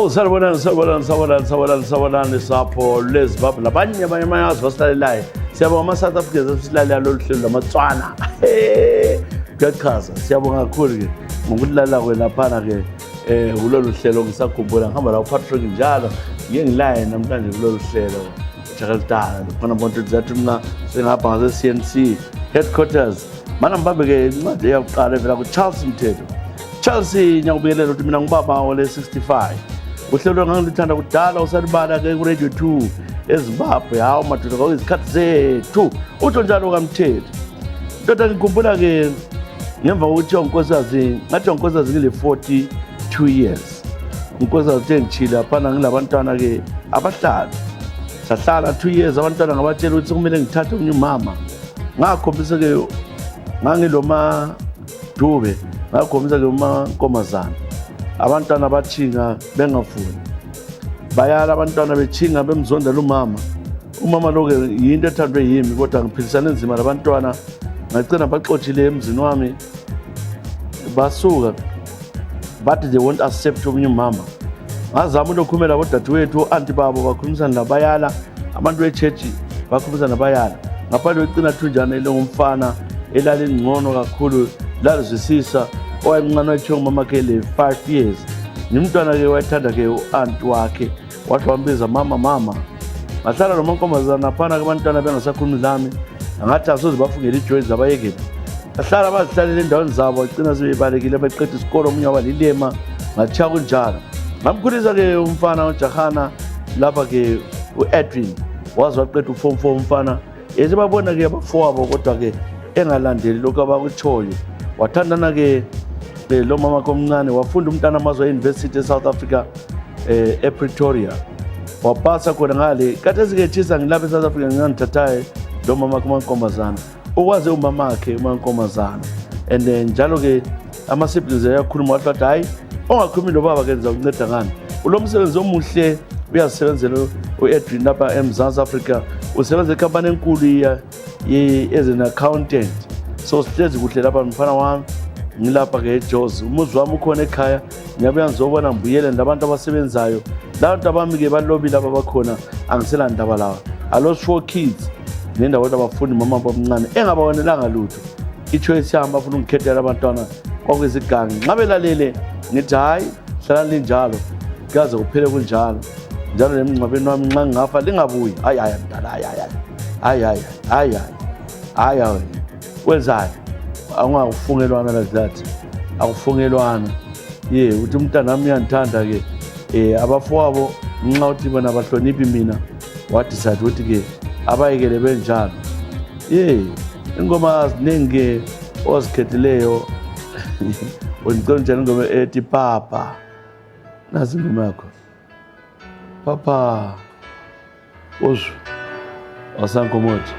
Sawubona sapho leZimbabwe nabanye amazwe asilalelayo. Siyabonga ama-South Africans esilalela lolu hlelo lamaTswana. Kuyachaza, siyabonga kakhulu-ke ngokulalela kwena laphana-ke kulolu hlelo. Ngisakhumbula ngihamba la uPatrick njalo ngike ngilaye namhlanje kulolu hlelo Jakarta khona bonke zathi mina sengapha ngase-CNC headquarters. Mana mbambe-ke incwadi eyakuqala evela kuCharles Mthethwa. Charles, ngiyakubingelela ukuthi mina ngubaba ole 65. Uhlelo ngangilithanda kudala usalibala-ke ku-Radio 2 eZimbabwe. Hawu madoda kwakuyizikhathi zethu. Utho njalo kaMthethwa. Ndoda ngikhumbula-ke ngemva kokuthi uNkosikazi, ngathi uNkosikazi ngile 42 years. uNkosikazi uthe ngitshile laphana ngilabantwana-ke abahlala. Sahlala 2 years abantwana ngabatshela ukuthi kumele ngithathe omunye umama. Ngakhombisa-ke ngangiloma Dube, ngakhombisa-ke uMankomazana. Abantwana bathinga bengafuni. Bayala abantwana bethinga bemzondela umama. Umama lo-ke yinto ethandwe yimi kodwa ngiphilisana enzima labantwana. Ngagcina baxothile emzini wami. Basuka bathi they won't accept omunye umama. Ngazama ukukhulumela bodadewethu anti babo bakhulumisana nabayala. Abantu bechechi bakhulumisana nabayala. Ngaphandle kwecina Thunjana elingumfana elalingcono kakhulu lalizwisisa. Owayemncane wayethiwa umama ke le 5 years. Nimntwana-ke wayethanda-ke u-anti wakhe. Wathi wambiza mama. Ngahlala noMankomazana phana-ke abantwana bengasakhulumi lami. Ngathi asoze bafungele ijoyi zabayekela. Bahlala bazihlalele endaweni zabo bagcina sebebalekile beqeda isikole omunye wabalilema ngatshiya kunjalo. Ngamkhulisa-ke umfana uJahana lapha-ke u-Edwin waze waqeda u-form 4 umfana. Sebabona-ke abafowabo kodwa-ke engalandeli lokhu abakutshoyo. Wathandana-ke lo mama komncane wafunda umntana amazwe e-University eSouth Africa ePretoria. Wapasa khona ngale kade sikethisa ngilapha eSouth Africa ngangithathaye lo mama kuMankomazana. Ukwaze umamakhe uMankomazana. And njalo-ke ama-siblings ayakhuluma wathi hayi ongakhulumi nobaba ke niza kunceda ngani. Ulo msebenzi omuhle uyazisebenzela u-Edwin lapha eMzansi Africa. Usebenza ekhampani enkulu as an accountant. So sihlezi kuhle lapha mfana wami ngilapha-ke eJozi. Umuzi wami ukhona ekhaya ngiyabuya ngizobona ngibuyele nabantu abasebenzayo. Labantu abami-ke balobile lapha bakhona angisela ndaba lawa. I lost 4 kids nendawo abafundi mama bomncane engabawonelanga lutho. Ichoice yami bafuna ungikhethela abantwana kwakuyizigangi. Nxa belalele ngithi hayi hlala linjalo kaze kuphele kunjalo. Njalo nemngcwabeni wami nxa ngafa lingabuyi. Hayi mdala hayi. Wenzani? Awungafungelwana like that. Akufungelwana. Uthi umntana wami uyandithanda-ke. Abafowabo nxa uthi bona bahloniphi mina wadecide ukuthi-ke abayekele benjalo. Ingoma ziningi-ke ozikhethileyo. Ngicela njalo ingoma ethi Papa. Nazi ingoma yakho. Papa. Uzwe. Wasankomothi.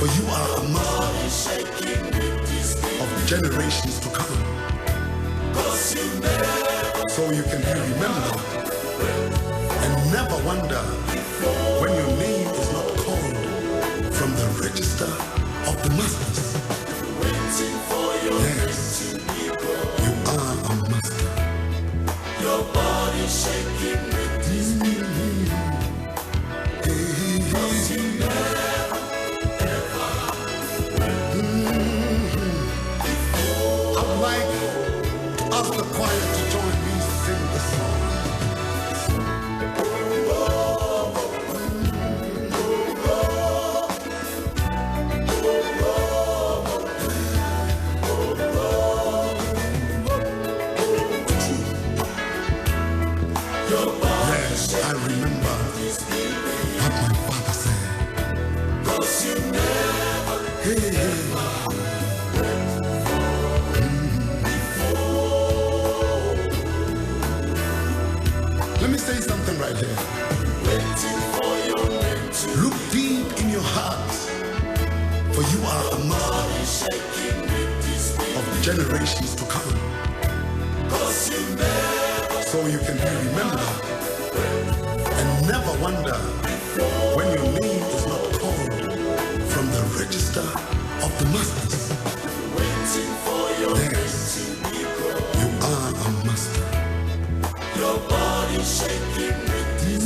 For you are a master of generations to come. So you can be remembered and never wonder when your name is not called from the register of the masters. Yes, you are a master. Your body shaking with this I'd like to ask the choir to join me sing the song. Yes, I remember what my father said. 'Cause you never Let me say something right here. Look deep in your heart, for you are a master of generations to come. So you can be remembered and never wonder when your name is not called from the register of the masters. Yes, you are a master. Your body shaking with this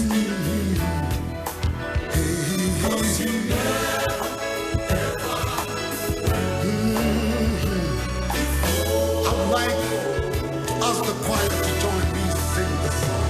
Cause you never, ever I'd like to ask the choir to join me sing the song.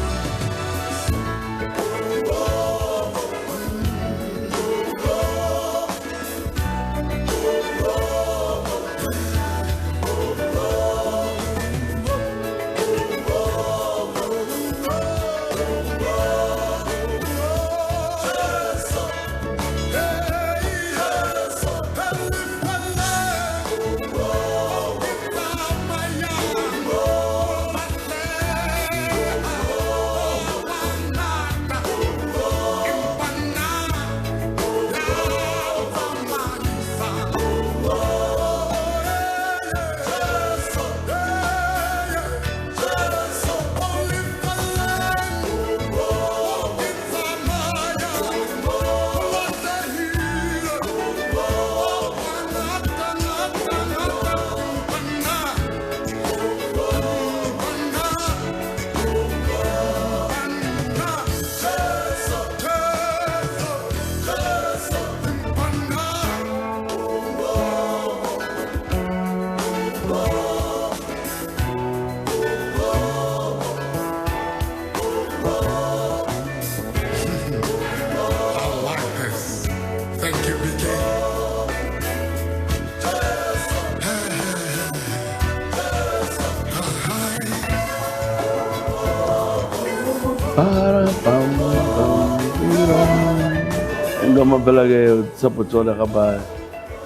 Ingoma phela ke sapotsola kapa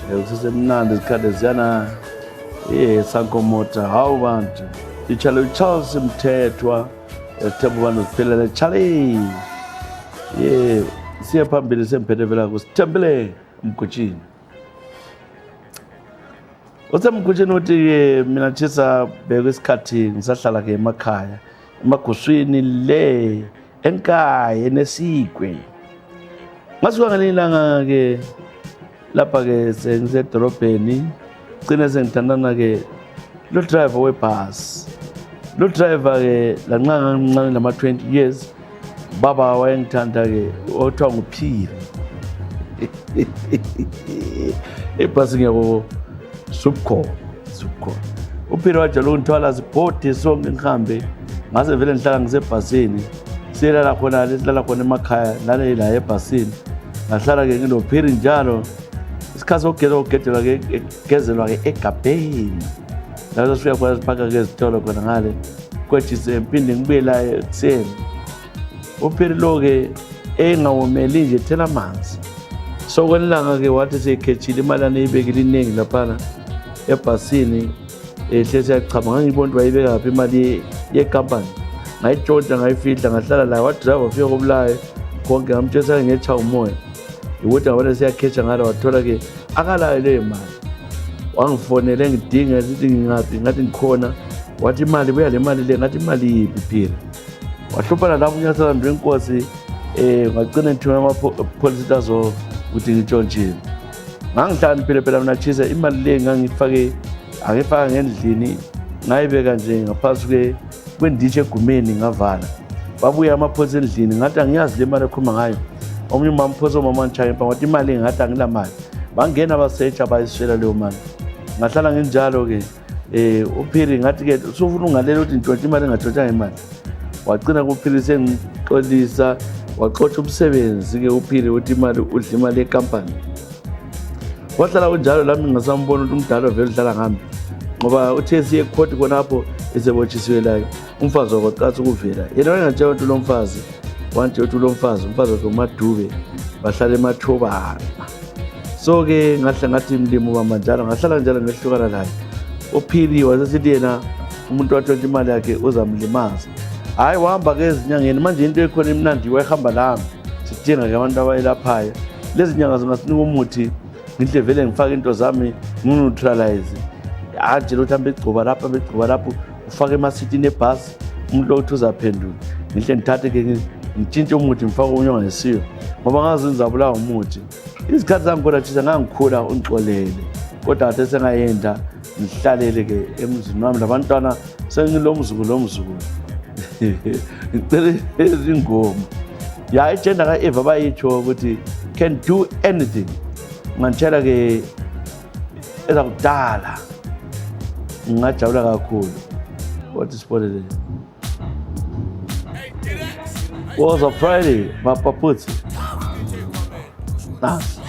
usesemnandi isikhathi ziyana sankomota hawu bantu ichalo Charles Mthethwa Themba Bano siphelele chale siya phambili semphethe phela kusithembele Mgujini usemgujini uthi mina tshisa beke isikhathi ngisahlala ke emakhaya emaguswini le enkaya enesikwe masuka ngelilanga ke lapha ke sengisedorobheni cine sengithandana ke lo driver webus lo driver ke lanxa ngincane lama 20 years baba wayengithanda ke othiwa nguPhiri ebhasi ngiyako Subco uPhiri wajalo ngithwala sibhodi sonke ngihambe ngase vele ngihlala ngisebhasini siyela khona lesilala khona emakhaya lale la ebhasini ngahlala ke nginoPhiri njalo isikhathi sokugezela ke gezelwa ke egabheni lapho sifika khona siphaka ke izitolo khona ngale kwethise mphinde ngibuye la ekseni uPhiri lo ke engawomeli nje thela amanzi so kwenilanga ke wathi sekhethile imali aneyibekile iningi lapha ebhasini ehlezi yachama ngangibona wayibeka lapha imali yecompany ngayitshontsha ngayifihla ngahlala la wa driver ufike kobulaye konke ngamtshesa ngecha umoya ukuthi ngabona siyakhecha ngala wathola ke akalayo leyo mali. Wangifonele ngidinga ukuthi ngingaphi, ngathi ngikhona. Wathi imali buya le mali le, ngathi imali yiphi phela. Wahluphana lapho uNyathela Ndwenkosi ngagcina ngithume amapholisa azo ukuthi ngitshontshile. Ngangihlala phela mina chisa imali le angifaka ngendlini, ngayibeka nje ngaphansi kwenditshi egumeni ngavala. Babuya amapholisa endlini, ngathi angiyazi le mali ekhuluma ngayo. Omunye umphosa umama nchaya wathi imali ngathi angila mali. Bangena basearch bayiswela leyo mali. Ngahlala nginjalo ke uPhiri ngathi ke usufuna ungalela ukuthi ntshontshe imali engatshontshanga imali. Wagcina kuPhiri sengixolisa, waxoxa umsebenzi ke uPhiri uthi imali udla imali yecompany. Wahlala kunjalo lami ngingasambona ukuthi umdala vele udlala ngami. Ngoba uthe siye ecourt khonapho esebotshisiwe la umfazi wakwaqatha ukuvela. Yena wayengantshela ukuthi lo mfazi wanje uthi lo mfazi uMadube bahlala eMathobana. So ke ngathi mlimo bamba njalo ngahlala njalo ngehlukana naye. uPhiri wasesithi yena umuntu wathola imali yakhe uzamlimaza. Hayi wahamba ke ezinyangeni manje into ekhona imnandi wayehamba lami. Sidinga ke abantu abayelaphayo. Lezi nyanga zingasinika umuthi ngihle vele ngifake into zami ngineutralize. Anje lo thambe egcoba lapho ufake emasitini ebhasi umuntu othi uzaphendula. Ngihle ngithathe ke ngitshintshe umuthi ngifake omunye ongesiyo ngoba ngazi ngizabulawa umuthi. Izikhathi zami kodwa thisa ngangikhula ungixolele kodwa athe sengayenda ngihlalele ke emzini wami labantwana sengilomzukulu ngicela izingoma ya igender ka Eva bayitsho ukuthi can do anything. Ngantshela ke ezakudala ngajabula kakhulu. What is spoiled? Was a Friday, Mapaputsi. Nice.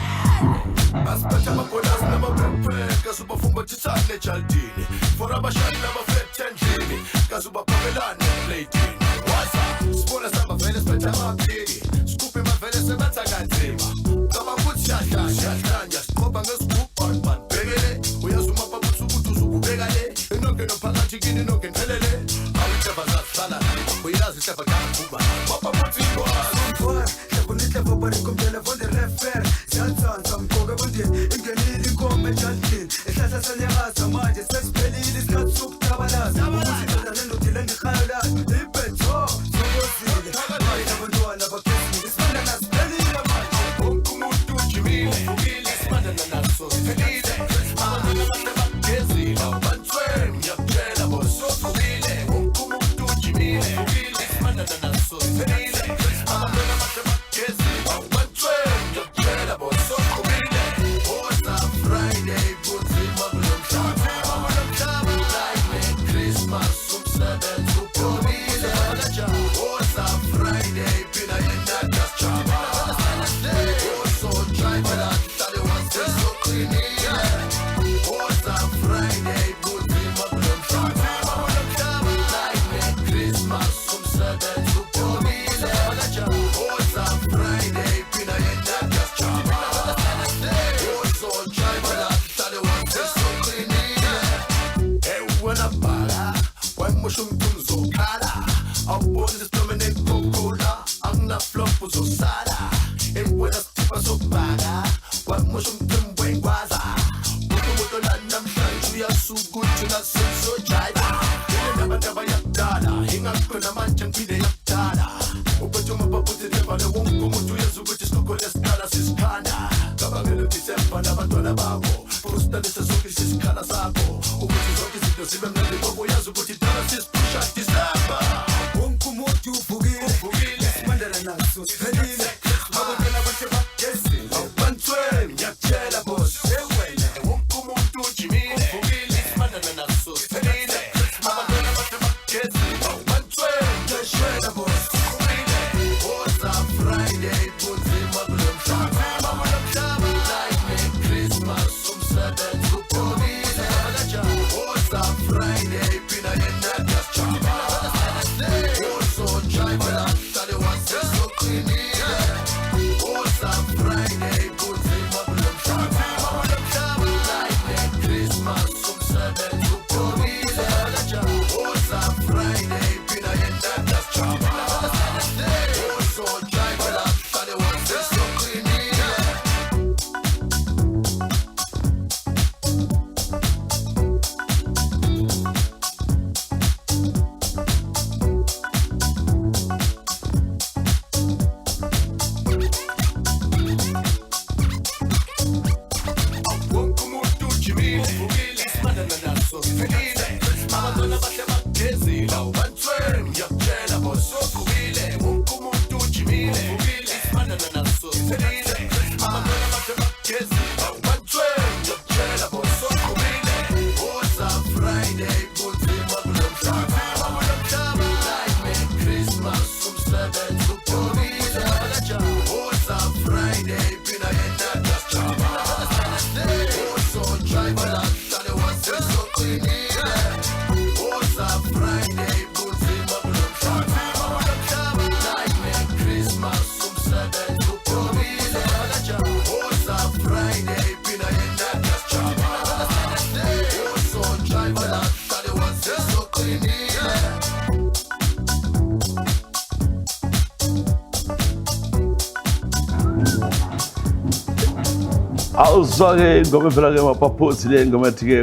Awuzwa-ke ingoma evela-ke mapaphosi le ngoma ethi-ke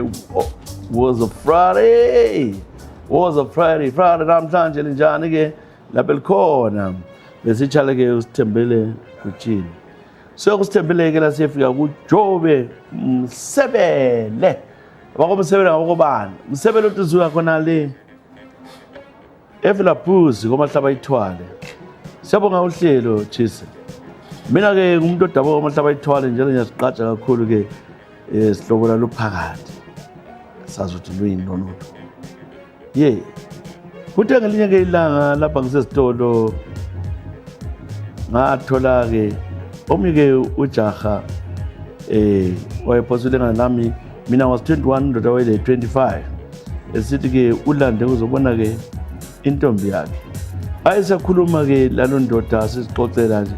was a Friday namhlanje linjani-ke lapha elikhona besitshala-ke uSithembele Gutshini sokusithembele-ke la siyefika kuJobe Msebele abakoMsebele ngabokobani Msebele uTuzuka khona le evilaphuzi komahlaba ithwale siyabonga uhlelo Chisi mina-ke ngumuntu odabuka komahlaba ithwale njalo ngiyasiqaja kakhulu-ke sihlobo lalo phakathi sazi ukuthi luyini lona ye kuthe ngelinye-ke ilanga lapha ngisesitolo ngathola-ke omunye-ke ujaha wayephosile nami mina was 21 ndoda wayele 25 esithi-ke ulande uzobona-ke intombi yakhe ayesakhuluma-ke lalo ndoda sisixoxela nje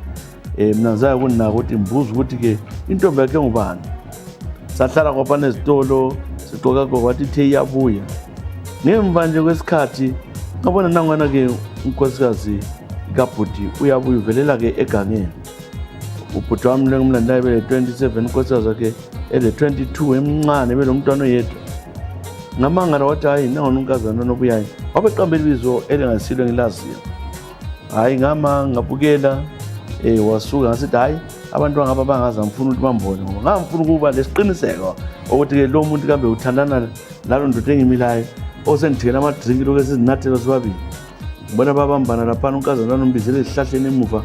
mina ngizayo kunako ukuthi ngibuza ukuthi-ke intombi yakhe ngubani sahlala kwaphana ezitolo sigqoka wathi ithe iyabuya ngemva nje kwesikhathi ngabona nangwana-ke unkosikazi kabhuti uyabuya uvelela-ke egangeni ubhuti wami lengimlandayo bele-27 unkosikazi wakhe ele-22 emncane belomntwana oyedwa ngamangala wathi hayi nangona unkazana nobuyayo wabeqambela ibizo elingasilo engilaziyo hayi ngabukela wasuka ngasithi hayi abantu angaba bangaza ngifuna ukuthi bambone ngoba ngamfuna ukuba lesiqiniseko ukuthi-ke lo muntu kambe uthandana lalo ndoda engimilayo osengithekela amadrinki lokhu esizinathelo sobabili ngibona babambana laphana unkazana nombizele esihlahleni emuva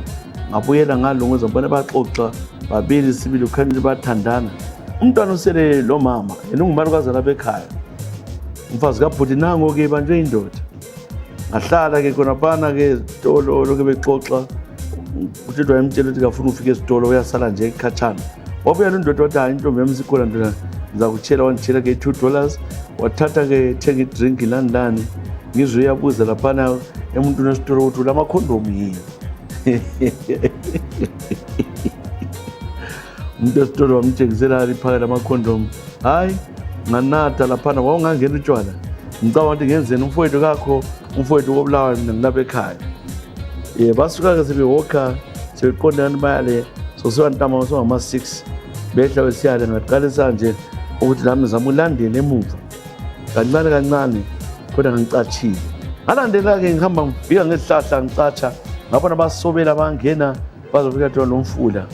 ngabuyela ngalo ngoza ngibona baxoxa babili sibili kukhanya bathandana umntwana usele lo mama yena ungumani kwazala bekhaya umfazi kabhuti nango-ke banjwe indoda ngahlala-ke khonaphana-ke esitolo lokhu bexoxa uThixo wayemtshela ukuthi kafuna ufike esitolo uyasala nje ekhatshana wabuya nendoda wathi hayi intombi yami sikhona ndoda ngizakutshela wangitshela-ke $2 wathatha-ke thenga idrinki lani ngizwe uyabuza laphana emuntwini esitolo ukuthi ulamakhondomu yini umuntu esitolo wamtshengisela liphaka lamakhondomu hayi nganatha laphana wawungangena utshwala ngicabanga ukuthi ngenzeni umfowethu kakho umfowethu kobulawa mina ngilapha ekhaya basuka-ke sebewoka sebeqondana bayale sosebantama songama-6 behla besiyale ngaqalisa nje ukuthi nami zama ulandela emuva kancane kancane kodwa ngicatshile ngalandela-ke ngihamba ngifika ngesihlahla ngicatsha ngabona basobela bangena bazofika thina nomfula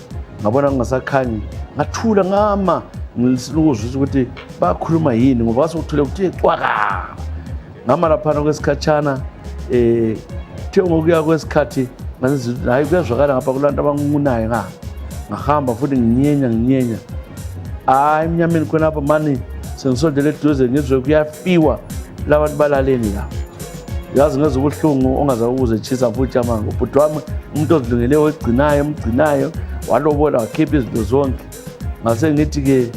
ngabona kungasakhanyi ngathula ngama ngilukuzwisa ukuthi bayakhuluma yini ngoba kwasekuthule kuthi cwaka ngama laphana kwesikhatshana the ngokuya kwesikhathi ngazizwa hayi kuyazwakala ngapha kulantu abangunayo ngahamba futhi nginyenya hayi emnyameni khonapha mani sengisondele eduze ngizwe kuyafiwa labantu balaleni la yazi ngezwe ubuhlungu ongazakuze tshisa futhi amanga ubhuti wami umuntu ozilungeleyo omgcinayo walobola wakhipha izinto zonke ngase ngithi-ke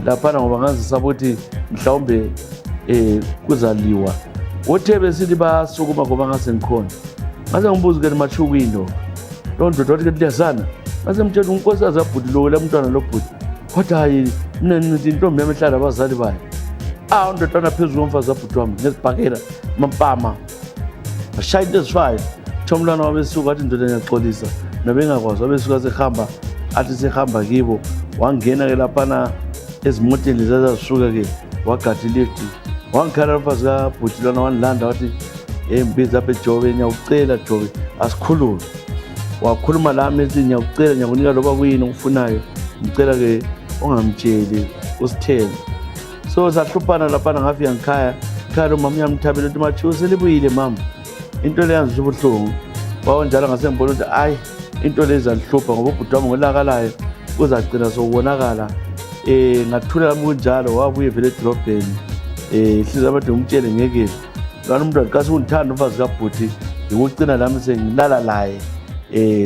laphana ngoba ngazisaba ukuthi mhlawumbe kuzaliwa uthe besithi basukuma ngoba ngase ngikhona ngase ngibuza-ke nimatshuku yindoba lo ndoda wathi-ke liyazana ngase mtshela unkosikazi kabhuti lo mntwana lo bhuti kodwa hayi mina nithi intombi yami ehlala abazali bayo undodana phezulu komfazi kabhuti wami ngezibhakela mampama ashaya into ezifayo kuthiwa umntwana wabesuka athi indoda ngiyaxolisa nabengakwazi wabesuka sehamba athi sehamba kibo wangena-ke laphana ezimoteni zazasuka-ke wagada ilifti wangikhala umfazi kabhuti lwana wanilanda wathi mbiza apha eJobe ngiyakucela Jobe asikhulume wakhuluma lami ethi ngiyakucela ngiyakunika loba kuyini okufunayo ngicela-ke ungamtsheli uSithembe so sahluphana laphana ngafika ngikhaya lo mama uyamthabela ukuthi Mathieu selibuyile mama into le yanzisa ubuhlungu wawo njalo ngase ngibona ukuthi hayi into lezi alihlupha ngoba ubhuti wami ngolakalayo uzagcina sokubonakala ngathula kami kunjalo wabuye vele edrobheni ihliziyo abantu ngimtshele ngeke lwana umuntu akasi ungithanda umfazi kabhuti ngikucina lami sengilala laye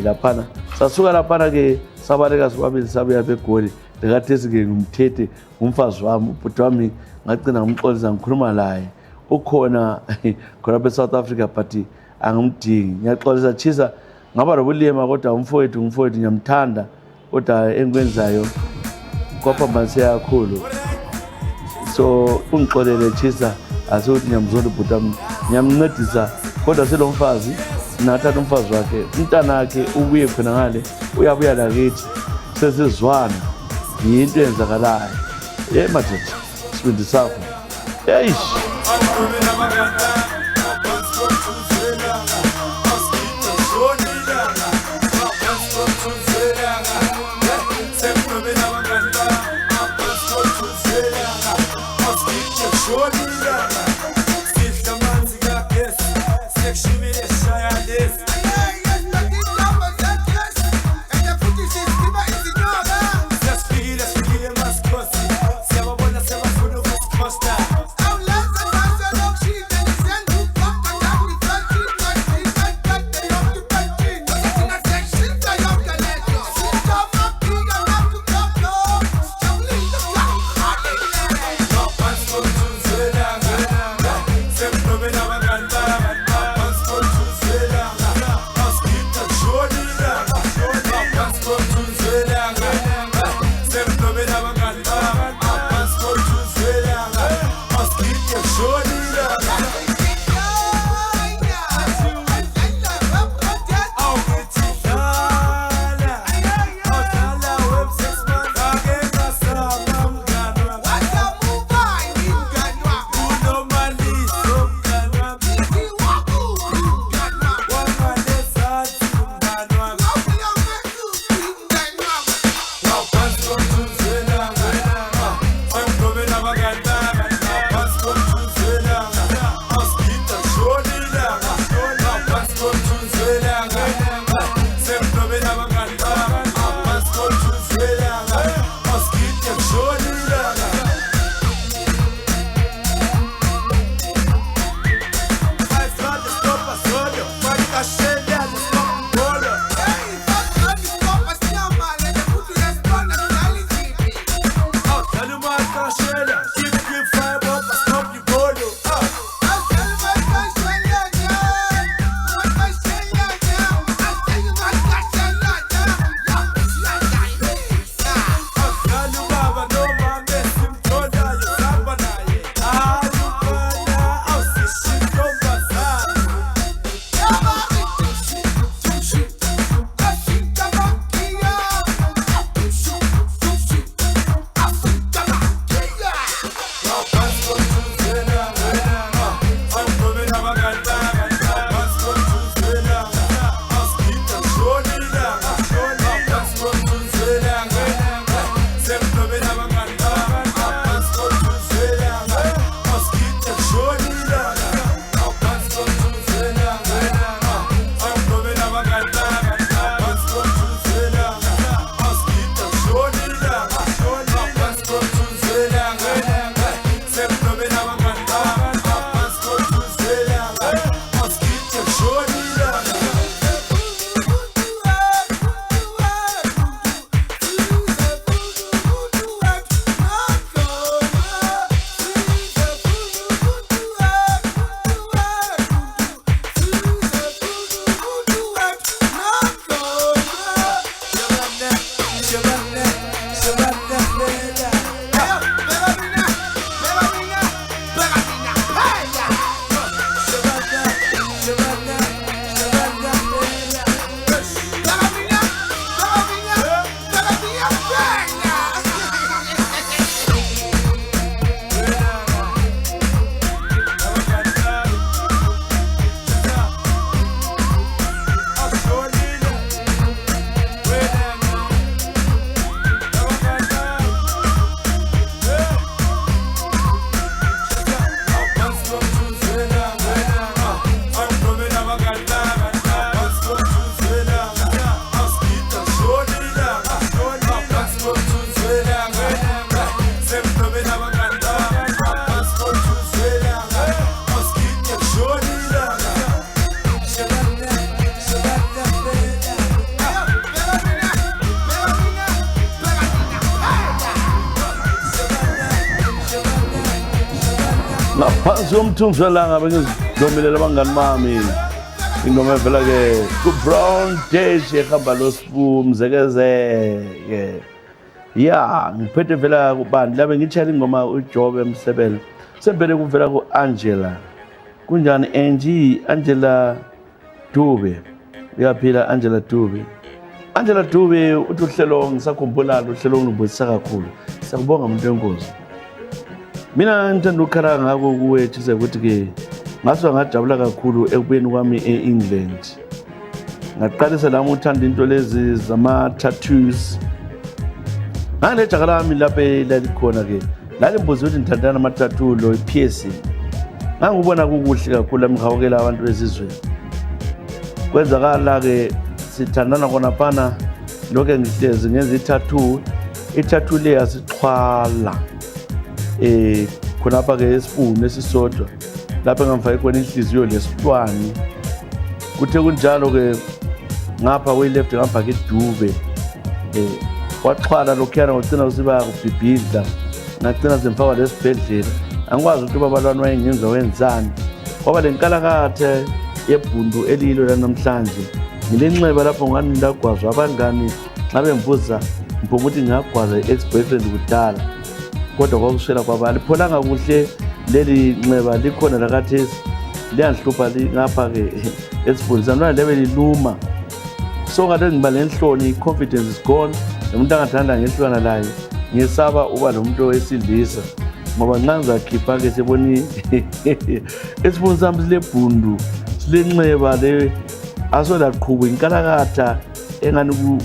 laphana sasuka laphana ke sabaleka sobabili sabuya beGoli lekathesi ke ngumthethe umfazi wami ubhuti wami ngagcina ngimxolisa ngikhuluma laye ukhona khona beSouth Africa but angimdingi ngiyaxolisa Chisa ngaba nobulema kodwa umfowethu ngiyamthanda kodwa engikwenzayo kwaphambanise kakhulu so ungixolele Chisa asikuthi ngiyamzonda ubhuti wami ngiyamncedisa kodwa selomfazi nathatha umfazi wakhe umntana wakhe ubuye khona ngale uyabuya lakithi sesizwana yinto eyenzakalayo madoda sibindi sakho eish ngaphansi komthunzi welanga bengizidomilela abangani bami ingoma evela-ke ku-Brown Dash ehamba losifu mzekezeke ya ngiphethe vela kubani labe ngitshela ingoma uJobe Msebele sempele kuvela ku-Angela kunjani Angie Angela Dube uyaphila Angela Dube uthi uhlelo ngisakhumbulala uhlelo ngibusisa kakhulu siyakubonga umuntu wenkosi mina ngithanda ukukhala ngako kuwe thise ukuthi-ke ngaso ngajabula kakhulu ekubeni kwami e-England ngaqalisa lami uthanda into lezi zama-tattoos nganejaka lami lapho lalikhona-ke lalimbuza ukuthi ngithandana nama-tattoo lo i-piercing ngangubona kukuhle kakhulu lami ngihawukela abantu bezizweni kwenzakala-ke sithandana khonaphana lokho ngihlezi ngenza i-tattoo le yasixhwala khonapha-ke esipuni esisodwa lapho engangifake khona inhliziyo lesitwani kuthe kunjalo-ke ngapha kwe-left ngapha-ke idube waxhwala lokhuyana ngocina usiba kubhibhidla ngagcina semfakwa lesibhedlela angikwazi ukuthi ubabalwane wayengenza wenzani kwaba le nkalakathe yebhundu eliyilo lanamhlanje ngilenxeba lapho ngani ndagwazwa abangani xa bembuza mphuma ukuthi ngingagwaza i-ex-boyfriend kudala kodwa kwakuswela kwabali pholanga kuhle leli nxeba likhona lakathesi liyanhlupha ngapha-ke esifundisani lona lebe liluma so ngale ngiba lenhloni i-confidence is gone nomuntu angathanda ngehlukana layo ngiyesaba uba nomuntu wesilisa ngoba nxa ngizakhipha-ke seboni esifundisani sami silebhundu silenxeba le asolaqhuba inkalakatha engani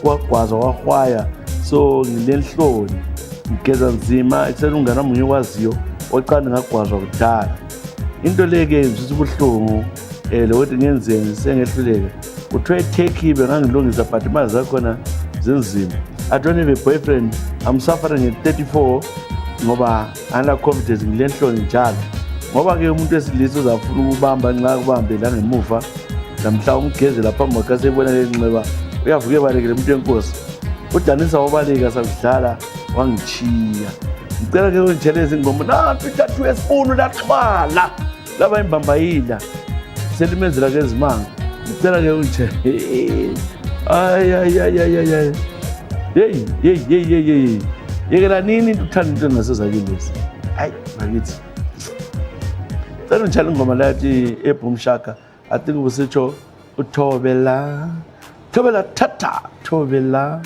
kwagwaza kwahwaya so ngilenhloni ngigeza nzima ekuseni umngane wami ngikwaziyo oqanda ngagwazwa kudala into le-ke ngizwisa ubuhlungu lokuthi ngenzeni sengehluleka kuthiwa eTurkey bengangilungisa but imali zakhona zinzima I don't have a boyfriend I'm suffering at 34 ngoba anala confidence ngilenhloni njalo ngoba-ke umuntu wesilisa uzafuna ukubamba nxa kubambe la ngemuva namhla umgezela phambi kwakhe sebona le nxeba uyavuke balekele umuntu wenkosi udanisa wabaleka sakudlala wangichiya ngicela-ke ungitsheleze ingoma nantu itathu esipunu laxhwala laba imbambayila selimenzela-ke ezimanga ngicela-ke ungitshele yeyi yekela nini into uthanda into engasezakilezi hayi bakithi cela ungitshela ingoma lathi eBoom Shaka I think ubusitsho uthobela tata thobela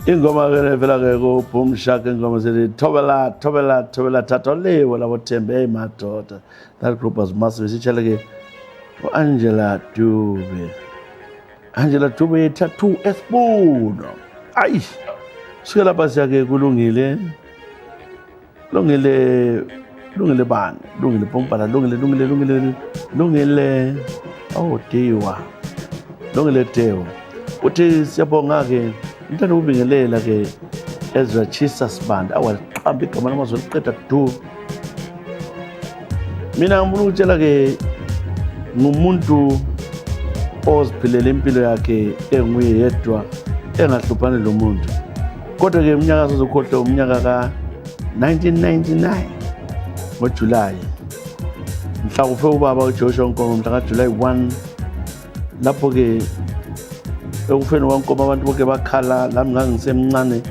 ingoma ke levela ke ku Boom Shaka ingoma sethi thobela thatha lewo labo Thembe madoda. That group was massive. Sitshela ke Angela Dube tattoo esibuno. Ayi sike lapha siyake kulungile bani lungile pompala lungile oh diwa lungile dewo uthi siyabonga ke intando ubingelela ke Ezra Chisa Sibanda awaliqamba igama lamazwi liqeda du. Mina ngifuna ukutshela ke ngumuntu oziphilela impilo yakhe enguye yedwa engahluphani lomuntu. Kodwa ke umnyaka sozokhohlwa umnyaka ka 1999 ngoJuly. Mhla kufe ubaba uJoshua Nkomo mhla kaJuly 1 lapho ke ekufeni kwaNkomo abantu bonke bakhala lami ngangisemncane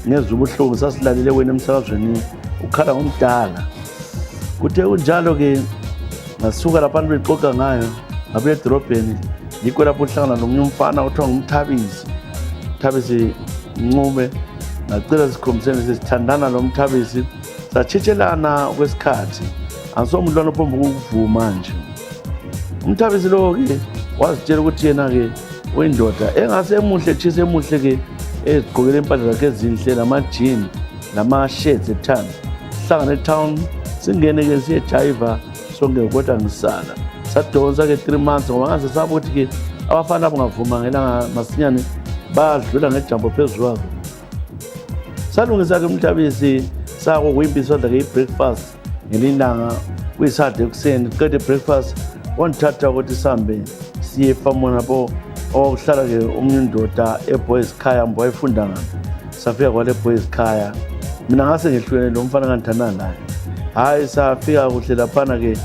ngezwe ubuhlungu sasilalele wena emsakazweni ukhala ngomdala. Kuthe kunjalo ke ngasuka lapha bexoxa ngayo ngabuya edrobheni yikho lapho uhlangana nomunye umfana othiwa ngumThabisi Ncube. Ngacela sikhombisene sisithandana lo mThabisi sachitshelana kwesikhathi angisomuntu lophomba ukuvuma nje. UmThabisi lo ke wazitshela ukuthi yena ke wendoda engase emuhle tshise emuhle ke ezigqokela impahla zakhe ezinhle nama-jean nama-shirts ethanda. Sihlangane etown singene ke siyejayiva sonke kodwa ngisala sadonsa ke 3 months ngoba ngaze saba ukuthi ke abafana abangavuma ngelanga masinyane badlula ngejambo phezulu kwakho. Salungisa ke umThabisi sako kuyimpisi wadla ke i-breakfast ngelilanga kuyisade ekuseni qede breakfast wanthatha ukuthi sihambe siye efamoni lapho okuhlala ke umndoda eBoys Khaya mbo wayefunda ngapha. Safika kwale Boys Khaya mina ngase ngehlukene lo mfana nganthandana naye. Hayi safika kuhle laphana ke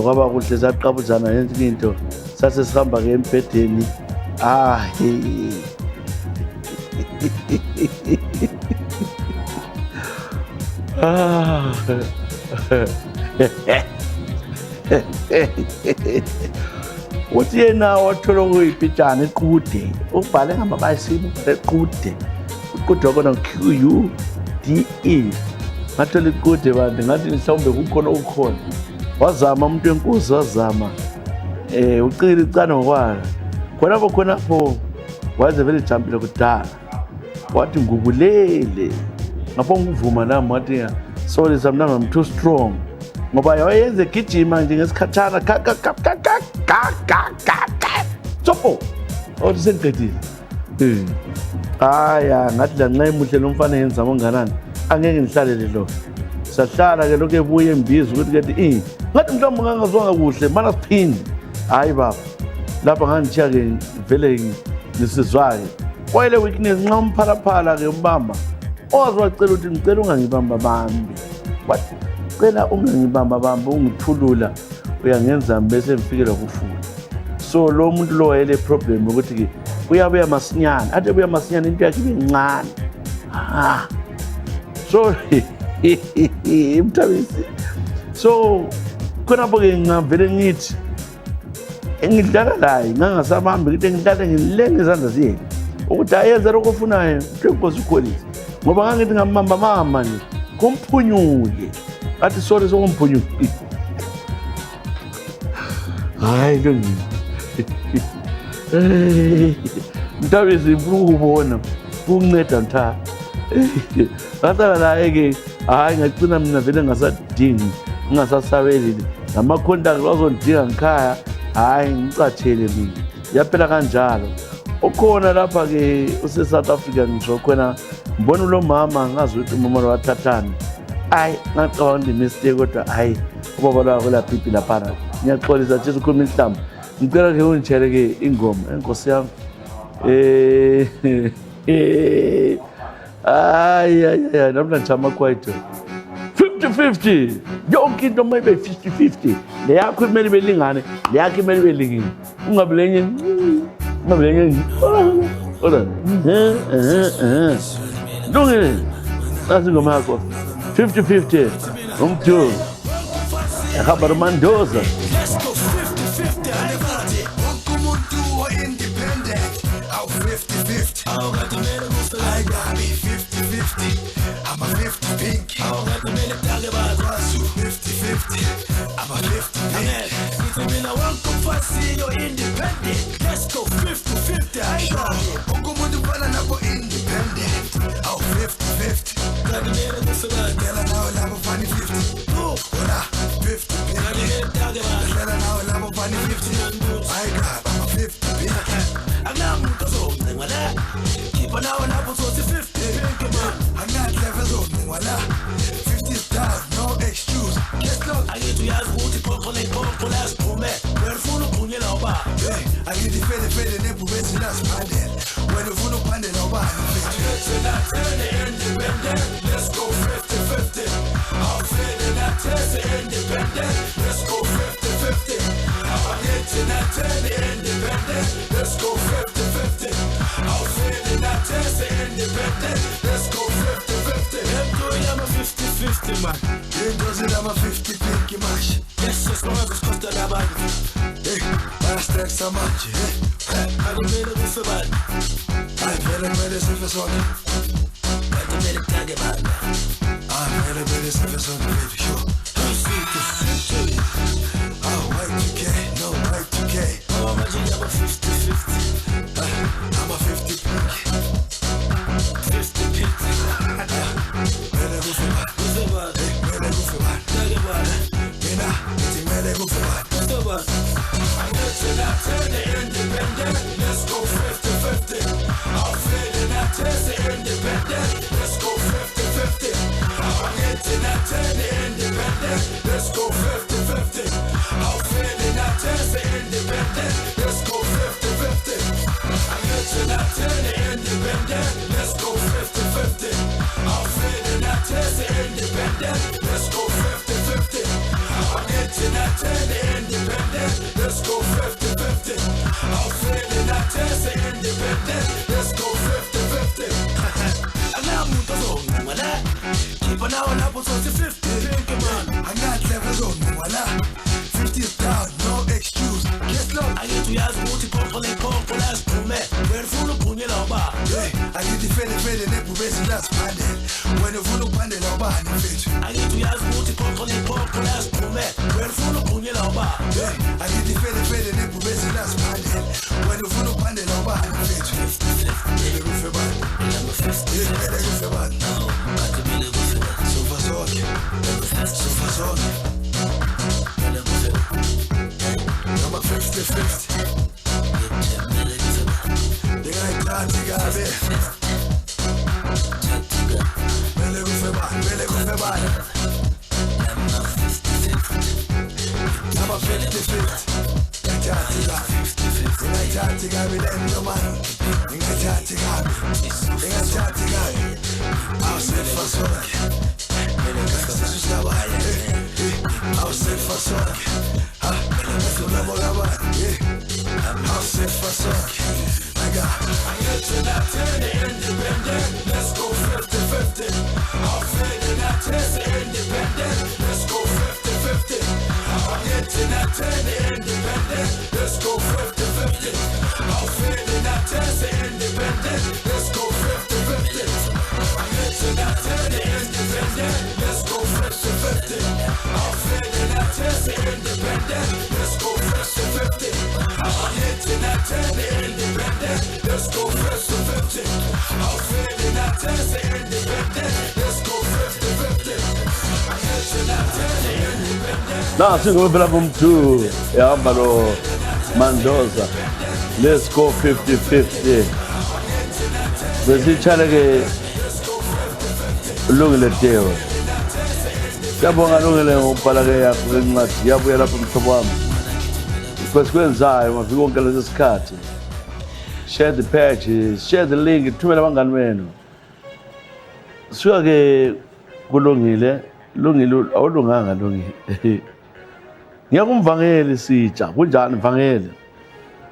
kwaba kuhle saqabuzana yenze into sase sihamba ke embedeni uthi yena wathola ukuyipitshana equde ubhale ngamabayisini equde kona QUDE ngathola iqude bantu ngathi mhlawumbe kukhona ukukhona wazama umuntu wenkosi wazama ucela icana ngokwala khonapho waze vele jampile kudala wathi ngubulele ngapho ngivuma nami wathi sorry sometimes I'm too strong ngoba yayenze gijima nje ngesikhatshana tsopo othi sengiqedile haya ngathi la nxa imuhle lo mfana yenza monganani angeke ngihlalele lo sahlala ke lokho ebuye embiza ukuthi kethi ngathi mhlawumbe ngangazwanga kuhle mana siphinde hayi baba lapha ngangichiya ke vele nisizwayo wayele weakness nxa umphalaphala ke umbamba owazwacela ukuthi ngicela ungangibamba bambi wathi cela ungangibamba bambi ungithulula uyangenza bese ngifikela kufuna. So lo muntu lo wayele problem ukuthi ke uyabuya masinyane athi ubuya masinyane into yakhe incane so umThabisi so khonapho ke ngavele ngithi engidlala laye ngangasabambi ukuthi ngidlale ngilenge izandla ziyena ukuthi ayenze lokho ofunayo njengoba ukholisa ngoba ngangithi ngamamba mama nje kumphunyule athi sorry sokumphunyule hayi lo umThabisi ngifuna ukubona unginceda mthatha ngasala naye ke hayi ngagcina mina vele ngasadingi ngingasasabeli nama-contact wazondinga ngikhaya hayi ngicathele mina yaphela kanjalo. Ukhona lapha ke use-South Africa ngisho khona mbona lo mama ngazi ukuthi umama lo wathathana hayi ngacabanga i-mistake kodwa hayi ubaba lwakho laphi laphana ngiyaxolisa nje ukhuluma inhlamba ngicela ke ungitshele ke ingoma enkosi yami namhlanje amakwaito 50-50 yonke into uma ibe 50-50 le yakho imele belingane le yakho imele belingine ungabi lenye ora lungile nasi ngoma yakho 50-50 umthulu ehamba Mandoza. Let's go 50-50 everybody. Independent. 50-50. I got 50. I'm a 50 pink. Awukatimele dage bani. Kwazu 50-50. I'm a 50 pink. Ngithi mina wangikufasiyo independent. Let's go 50-50 hayi kabi. Ungumuntu ufana nabo independent. Awu 50-50. Katimele kusebani. Ngela nawe labo fani 50. Wona 50 pink. Katimele dage bani. Ngela nawe labo fani 50. Hayi kabi, I'm a 50 pink. Akunamuntu ozongcinga la. Khipha nawe lapho uzothi 50 pink man. Angadleva ezongcinga la. 50 is down, no excuse. Yes, no. Angithi uyazi ukuthi iphonqo lasiphume. Wena ugqunyela ubaba. Hey, angithi fede nebhubesi lasiphandela. Wena ufuna ukuphandela ubani mfethu? Angithi nathene independent. Let's go 50-50. Awufede nathese independent. Let's go 50-50. Angithi nathene independent. Let's go 50-50. Awufede nathese independent. Let's go 50-50. Emntwini ama 50-50 man. Into zilama 50 pinky mash. Yes, singaze sikosta labantu. Hey, bayasteksa manje. Katimele kusebani. Hayi vele sife sonke. Katimele dage bani. Vele sife sonke baby, sure. Y2K, no Y2K. Oh, manje ngiyaba 50-50. I'm a 50 pinky. 50 pink. Vele kufe bani. Kusebani. Vele kufe bani. Dage bani. Mina, ngithi vele kufe bani. Kusebani. Angithi nathene independent. Let's go 50-50. Awufede nathese independent. Let's go 50-50. Angithi nathene independent. Let's go 50-50. Awufede nathese independent. Let's go 50-50. Angithi nathene independent. Let's go 50-50. Awufede nathese independent. Let's go 50-50. Angithi nathene independent. Let's go 50-50. Awufede nathese independent. Let's go 50-50. Akunamuntu ozongcinga la. Khipha nawe lapho uzothi 50 pink man. Angadleva ezongcinga la. 50 is down, no excuse. Yes, no. Angithi uyazi ukuthi iphonqo lasiphume. Wena ugqunyela ubaba. Hey, angithi fede nebhubesi lasiphandela. Wena ufuna ukuphandela ubani mfethu? Angithi uyazi ukuthi iphonqo lasiphume. Wena ugqunyela ubaba. Hey, angithi fede nebhubesi lasiphandela. Wena ufuna ukuphandela ubani mfethu? Vele kufe bani. Vele kufe bani. Katimele kusebani. Sofa sonke. I'm a 50-50. Ndingayithathi kabe. Vele kufe bani. I'm a 50-50. Ndingayithathi kabe lento man. Ndingayithathi kabe. Awusefa sonke. Awusefa sonke. Ngifuna kabani. Awusefa sonke. Angithi nathene independent. Let's go 50-50. Awufede nathese independent. Let's go 50-50. Angithi nathene independent. Let's go 50-50. Awufede nathese independent. Let's go 50-50. Angithi nathene independent. Let's go 50-50. Awufede nathese independent. Let's go 50-50. Angithi nathene independent. Let's go 50-50. Awufede nathese independent. Let's go 50-50. Angithi nathene independent. Nasi ngivela kumthu ehamba lo Mandoza. Let's go 50-50. Besitshale ke Lungile Theo. Siyabonga Lungile ngokubhala ke yakho lencwadi. Yabuya lapho mhlobo wami. Kwenzayo ngafika konke lesi sikhathi. Share the page, share the link, thumela abangani benu. Suka ke kulungile awulunganga Lungile. Ngiyakumvangeli sitsha, kunjani mvangeli?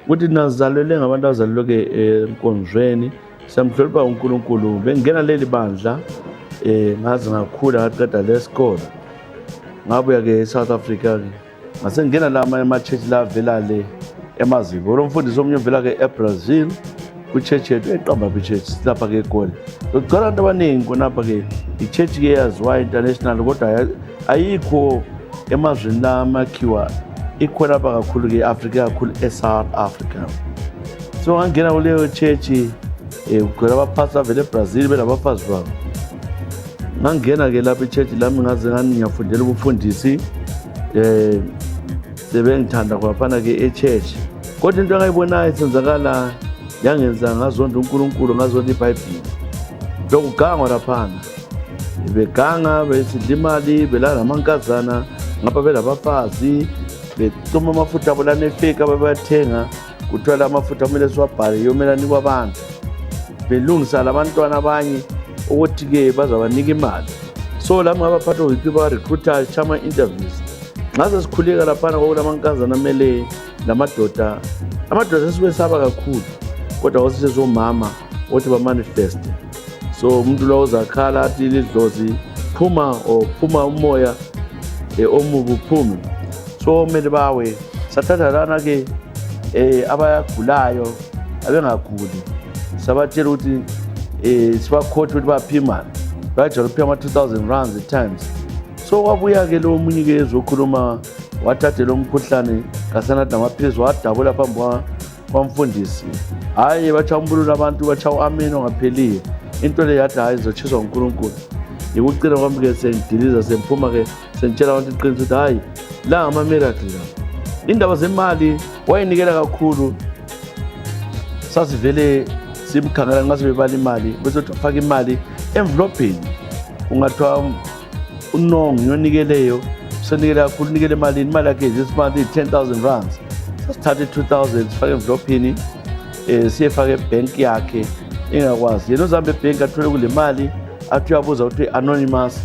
Ukuthi nazalelwe ngabantu azalelwe ke enkonzweni, siyamhlonipha uNkulunkulu. Bengena leli bandla ngaze ngakhula ngaqeda lesikole. Ngabuya ke eSouth Africa ke. Ngase ngena la ama church la vela le emaziko. Lo mfundisi omnye vela ke eBrazil, kwi-church yethu eqamba apha i-church silapha ke eGoli. Ngicela abantu abaningi khonapha ke i-church ke yaziwa international kodwa ayikho emazweni lamakhiwa, ikhona apha kakhulu ke Africa kakhulu eSouth Africa. So ngangena kuleyo church kugcwele abaphathi avele eBrazil benabafazi babo. Ngangena ke lapha i-church lami ngaze ngiyafundela ubufundisi sebengithanda khona ke e-church. Kodwa into engayibonayo isenzakala yangenza ngazonda uNkulunkulu, ngazonda iBhayibheli. Lokugangwa laphana beganga besidla imali belala namankazana ngapha belabafazi becuma amafutha abo lana efake ababathenga kuthiwa la mafutha kumele siwabhale yomelani kwabantu, belungisa labantwana abanye ukuthi-ke bazabanika imali. So lami ngabaphatha ukuthi ba-recruiter chama interviews. Ngaze sikhuleka laphana kwakulamankazana amele lamadoda sesiwesaba kakhulu, kodwa wasisezomama othi bamanifeste. So umuntu lo uzakhala athi lidlozi phuma umoya omubi uphume. So kumele bawe sathatha lana ke abayagulayo abengaguli sabatshela ukuthi sibakhotha ukuthi baphi imali, bajala ukuphiwa ama-2,000 rands at times. So kwabuya ke lo munye ke ezokhuluma wathathe lo mkhuhlane kasenade namaphilisi wadabula phambi kwamfundisi. Hhayi bachambulula abantu bachawu amen ongapheliyo. Into le yathi hayi izochiswa uNkulunkulu. Yikucina kwami ke sengidiliza semphuma ke sengitshela abantu iqiniso ukuthi hayi la ngama-miracle la. Indaba zemali wayenikela kakhulu, sasivele simkhangela nxa sebebala imali besothi ufake imali envelopini. Ungathiwa unongo yonikeleyo senikele kakhulu, unikele emalini, imali yakhe this month iyi-10,000 rands. Sasithathe 2,000 sifake envelopini siyefaka ebhenki yakhe engakwazi. Yena uzahamba ebhenki athole kule mali athi uyabuza ukuthi anonymous,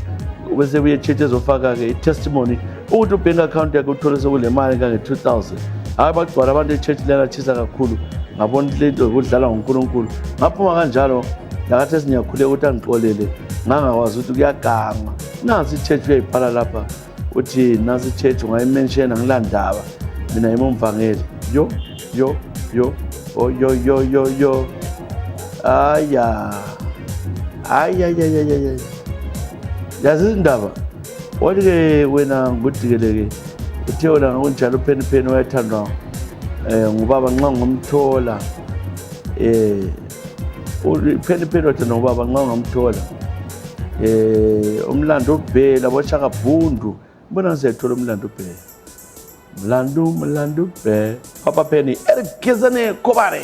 bese kuye e-church ezofaka-ke i-testimony ukuthi u-bank account yakhe uthole sekule mali kange-2,000. Hayi bagcwala abantu e-church lena tshisa kakhulu, ngabona le nto kudlala ngoNkulunkulu. Ngaphuma kanjalo lakathi esinyakhuleka ukuthi angixolele, ngangakwazi ukuthi kuyagangwa. Nansi i-church uyayibhala lapha uthi nansi i-church ungayimenshena ngilandaba mina ngimumvangeli. Yo yazi indaba wathi-ke wena ngudikeleke uthe wona ngakunjalo uPhenipheni wayethandwa ngubaba nxa ngomthola. uPhenipheni wathandwa ngubaba nxa ngamthola. Umlando uBhela boShaka Bhundu, mbona siyathola umlando uBhela. Mlando uBhela Papa Penny Eric Kizane Kobare.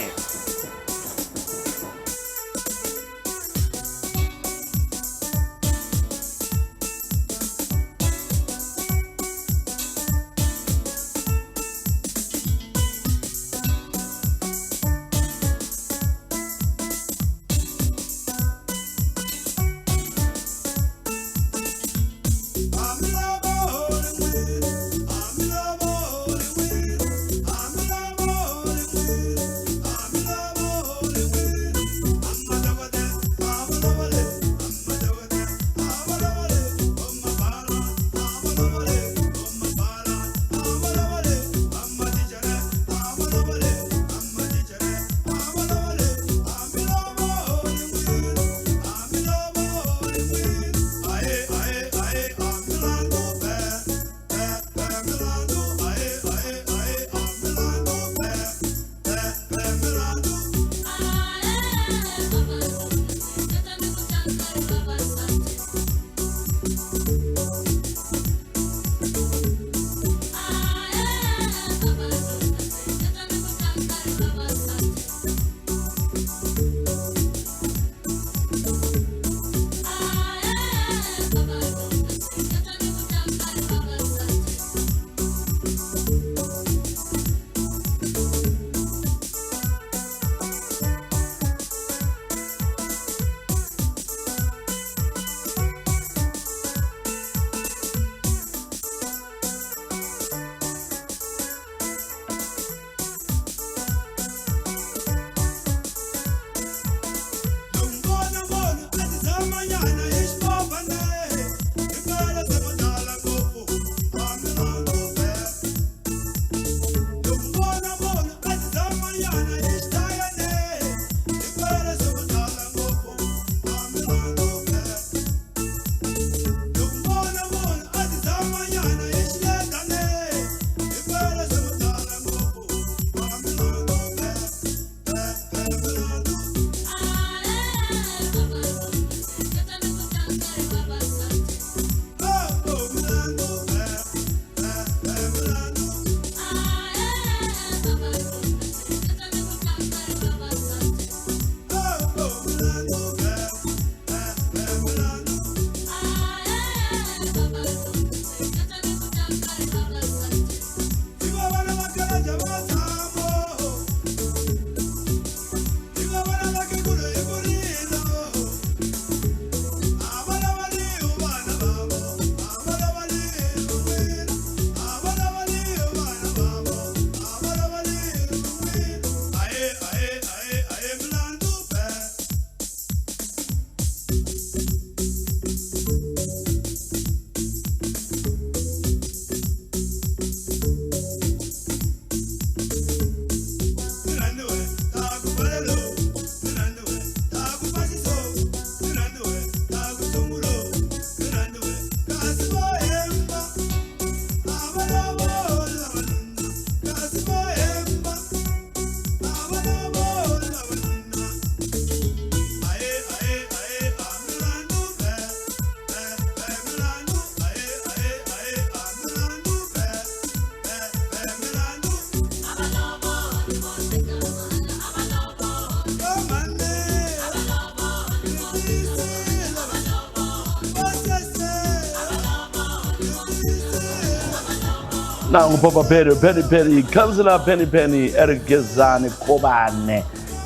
nangu Papa Penny Councillor Penny Eric Gezani Kobane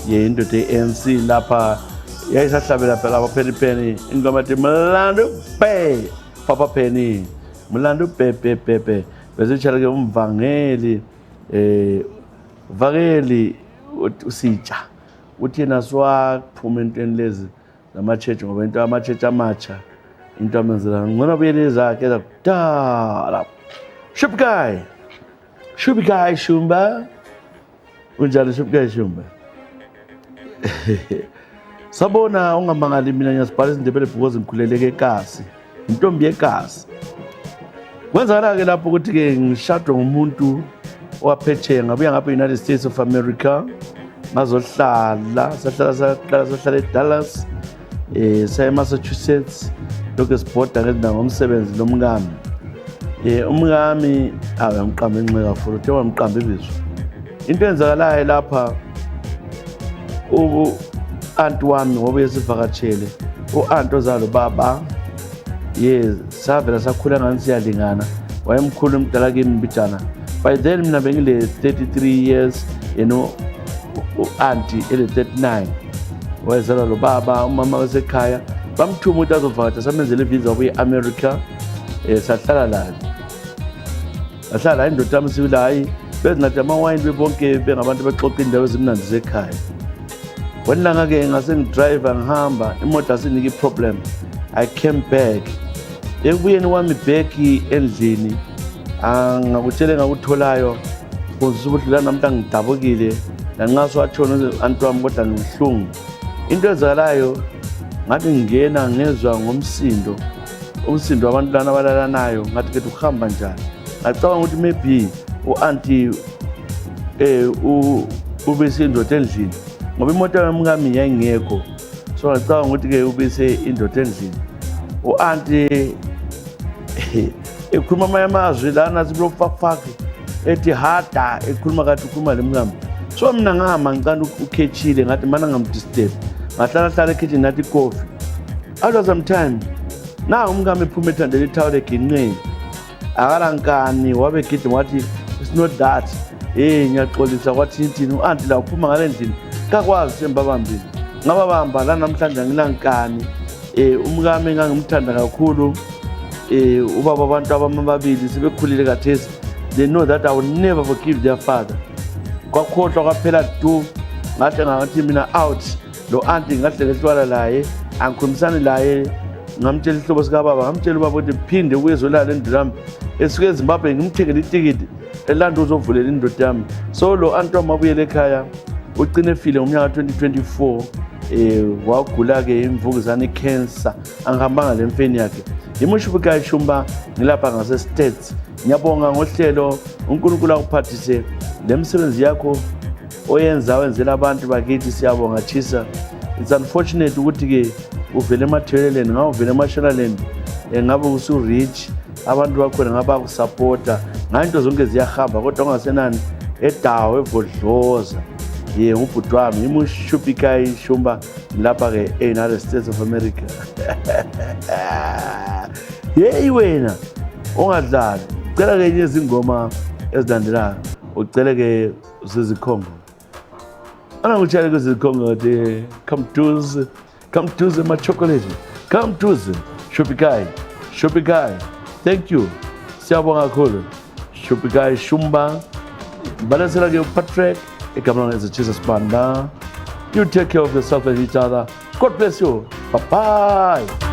indoda ANC lapha yayisahlabela phela aba Penny ingoma ethi Mlando Pe Papa Penny Mlando Pe bese ke umvangeli vakeli usitsha uthi yena swaphuma entweni lezi nama-church ngoba into ama-church amatsha into amenzela ngcono buyele zakhe zakudala Shubikai Shumba unjani Shubikai Shumba sabona ungamangali mina ngiyasibhala izindebele because ngikhuleleke eKasi intombi yeKasi kwenzakala ke lapho ukuthi ke ngishadwe ngumuntu owaphetsheya ngabuya ngapha United States of America ngazohlala sahlala eDallas Massachusetts lokho sibhoda ngendawo ngomsebenzi lomngami umngami ngiqamba enxe kakhulu uthe wamqamba ibizo into enzakalayo lapha anti wami ngoba yesivakatshele anti ozalo baba savela sakhula ngani siyalingana wayemkhulu umdala kimi mbijana by then mina bengile 33 years anti ele 39 wayezala lo baba umama wasekhaya bamthuma ukuthi azovakasha samenzele visa wabuye America sahlala la indoda yami sibila hayi bezingathi amawayini bebonke bengabantu bexoxa indawo ezimnandi zekhaya wenilanga ke ngase ngidrive ngihamba imoto asinike problem I came back ekubuyeni wami back endlini ngakutshele ngakutholayo kuzubudlula namhla ngidabukile lanqaso watshona anti wami kodwa ngibuhlungu into ezalayo ngathi ngingena ngezwa ngomsindo umsindo wabantwana abalalanayo ngathi ke ukuhamba njani ngacabanga ukuthi maybe uanti ubese indoda endlini ngoba imoto yami yayingekho so ngacabanga ukuthi ke ubese indoda endlini uanti ekhuluma amazwi lana zibulofafaki ethi hada ekhuluma kathi ukhuluma lemngami so mina ngahamba ngicanda ukhethile ngathi mana ngamdisturb ngahlala ekitchen nathi coffee after some time na umngami ephuma ethandela ithawule eginqeni akalankani wabe gidi wathi it's not that ngiyaxolisa kwathi inthini uanti la uphuma ngale ndini kakwazi sembabambile ngababamba la namhlanje ngilankani umngami ngangimthanda kakhulu ubaba abantu abamabili sebekhulile kathesi they know that I will never forgive their father kwakhohlwa kwaphela du ngathi mina out lo anti ngahlekehlwala laye angikhulumisani laye ngamtshela ihlobo sikababa ngamtshela ubaba ukuthi phinde ukuyezolala endlini yami esuke eZimbabwe ngimthengele itikiti elanda uzovulela indoda yami so lo anti wami abuyele ekhaya ugcine efile ngomnyaka 2024 wagula ke imvukuzane icancer angihambanga lemfeni yakhe imushubukayi Shumba ngilapha ngase States ngiyabonga ngohlelo uNkulunkulu akuphathise lemsebenzi yakho oyenza wenzela abantu bakithi siyabonga Chisa it's unfortunate ukuthi ke uvele ematheleland ngawuvele emashonaland ngabe usu rich abantu bakhona ngaba kusupporta ngainto zonke ziyahamba kodwa ungasenani edawo evodloza ngubhuti wami imushubukayi Shumba lapha ke United States of America wena ungadlali ucela ke izingoma ezilandelayo ucela ke usizikhongo ngitshela ke izikhongo ukuthi come to my chocolate come to Shubikai thank you siyabonga kakhulu Shubikai Shumba balasela ke Patrick ekamla neze Jesus Banda you take care of yourself and each other God bless you bye bye